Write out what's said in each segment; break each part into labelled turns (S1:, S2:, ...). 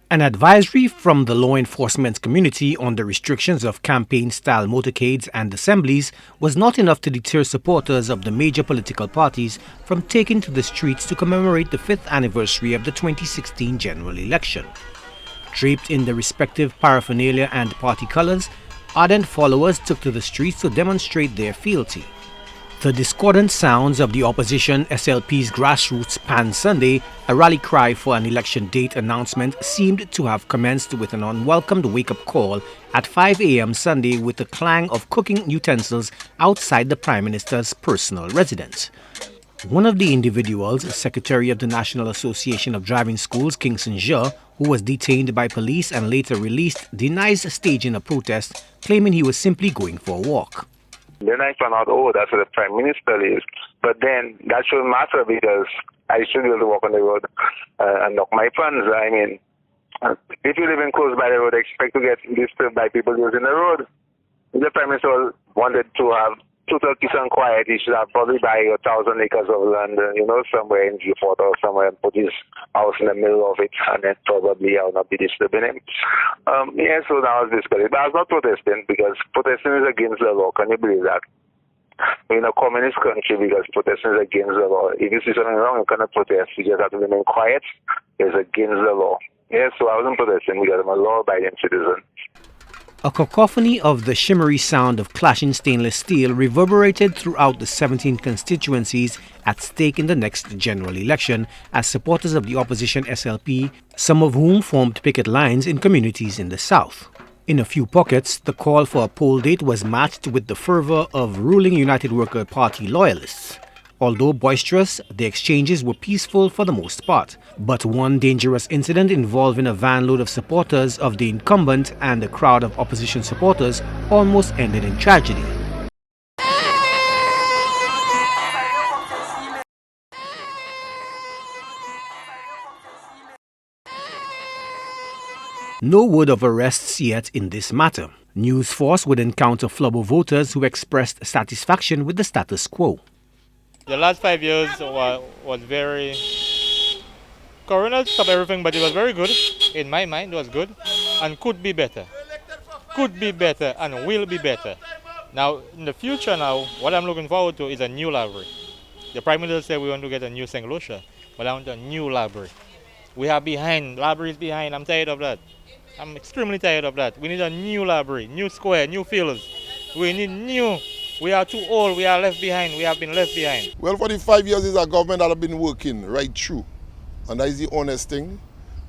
S1: An advisory from the law enforcement community on the restrictions of campaign-style motorcades and assemblies was not enough to deter supporters of the major political parties from taking to the streets to commemorate the 5th anniversary of the 2016 general election. Draped in the respective paraphernalia and party colors, ardent followers took to the streets to demonstrate their fealty. The discordant sounds of the opposition SLP's grassroots Pan Sunday, a rally cry for an election date announcement, seemed to have commenced with an unwelcomed wake-up call at 5 a.m. Sunday with the clang of cooking utensils outside the Prime Minister's personal residence. One of the individuals, Secretary of the National Association of Driving Schools, Kingson, who was detained by police and later released, denies staging a protest, claiming he was simply going for a walk.
S2: Then I found out, that's where the Prime Minister lives. But then that shouldn't matter because I should be able to walk on the road and knock my funds. I mean, if you live in close by the road, expect to get disturbed by people using the road. If the Prime Minister wanted to have total peace and quiet, he should have probably buy 1,000 acres of land, somewhere in Beaufort or somewhere and put his house in the middle of it, and then probably I will not be disturbing him. So that was discouraged. But I was not protesting because protesting is against the law. Can you believe that? We're in a communist country because protesting is against the law. If you see something wrong, you cannot protest. You just have to remain quiet. It's against the law. So I wasn't protesting because I'm a law-abiding citizen.
S1: A cacophony of the shimmery sound of clashing stainless steel reverberated throughout the 17 constituencies at stake in the next general election as supporters of the opposition SLP, some of whom formed picket lines in communities in the south. In a few pockets, the call for a poll date was matched with the fervor of ruling United Worker Party loyalists. Although boisterous, the exchanges were peaceful for the most part. But one dangerous incident involving a van load of supporters of the incumbent and a crowd of opposition supporters almost ended in tragedy. No word of arrests yet in this matter. News Force would encounter flub of voters who expressed satisfaction with the status quo.
S3: The last 5 years was very... Corona stopped everything, but it was very good. In my mind, it was good and could be better. Could be better and will be better. Now, in the future now, what I'm looking forward to is a new library. The Prime Minister said we want to get a new St. Lucia, but I want a new library. We are behind, library is behind. I'm tired of that. I'm extremely tired of that. We need a new library, new square, new fields. We need new. We are too old, we are left behind, we have been left behind.
S4: Well, for the 5 years, it's a government that have been working right through. And that is the honest thing.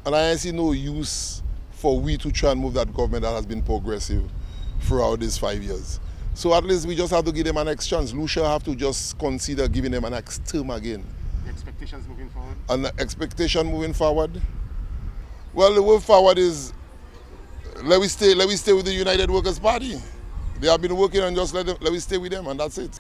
S4: And I see no use for we to try and move that government that has been progressive throughout these 5 years. So at least we just have to give them an next chance. Lucia have to just consider giving them an next term again.
S5: The expectations moving forward?
S4: And the expectation moving forward? Well, the way forward is, let we stay with the United Workers' Party. They have been working and just let me stay with them and that's it.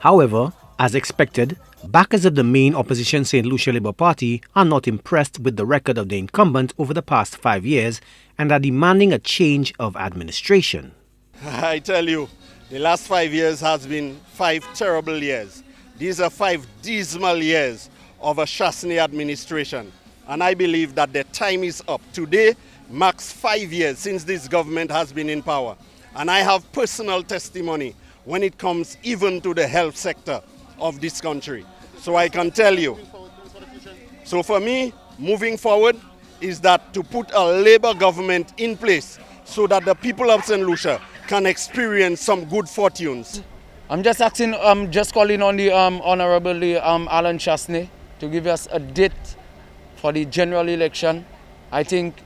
S1: However, as expected, backers of the main opposition St. Lucia Labour Party are not impressed with the record of the incumbent over the past 5 years and are demanding a change of administration.
S6: I tell you, the last 5 years has been 5 terrible years. These are 5 dismal years of a Chastanet administration. And I believe that the time is up. Today marks 5 years since this government has been in power. And I have personal testimony when it comes even to the health sector of this country. So I can tell you. So for me, moving forward is that to put a Labour government in place so that the people of St. Lucia can experience some good fortunes.
S7: I'm just asking, just calling on the Honorable Allen Chastanet to give us a date for the general election. I think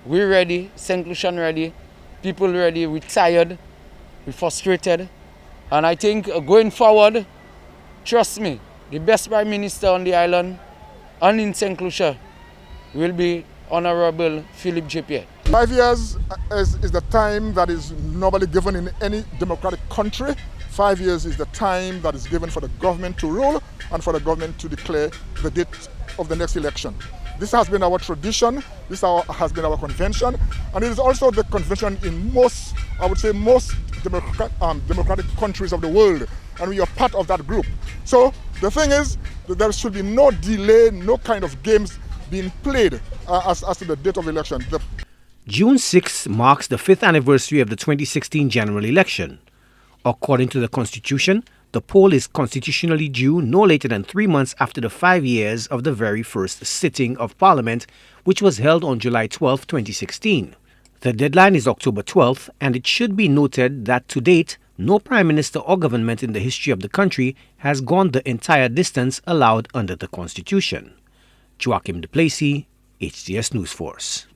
S7: we're ready, St. Lucian ready. People ready, we're tired, we're frustrated. And I think going forward, trust me, the best Prime Minister on the island and in St. Lucia will be Honorable Philip J. Pierre.
S8: 5 years is the time that is normally given in any democratic country. 5 years is the time that is given for the government to rule and for the government to declare the date of the next election. This has been our tradition, this has been our convention, and it is also the convention in most, I would say most democratic countries of the world, and we are part of that group. So the thing is that there should be no delay, no kind of games being played as to the date of election.
S1: June 6 marks the 5th anniversary of the 2016 general election. According to the Constitution, the poll is constitutionally due no later than 3 months after the 5 years of the very first sitting of Parliament, which was held on July 12, 2016. The deadline is October 12th, and it should be noted that to date, no Prime Minister or government in the history of the country has gone the entire distance allowed under the Constitution. Joachim Duplessis, HTS News Force.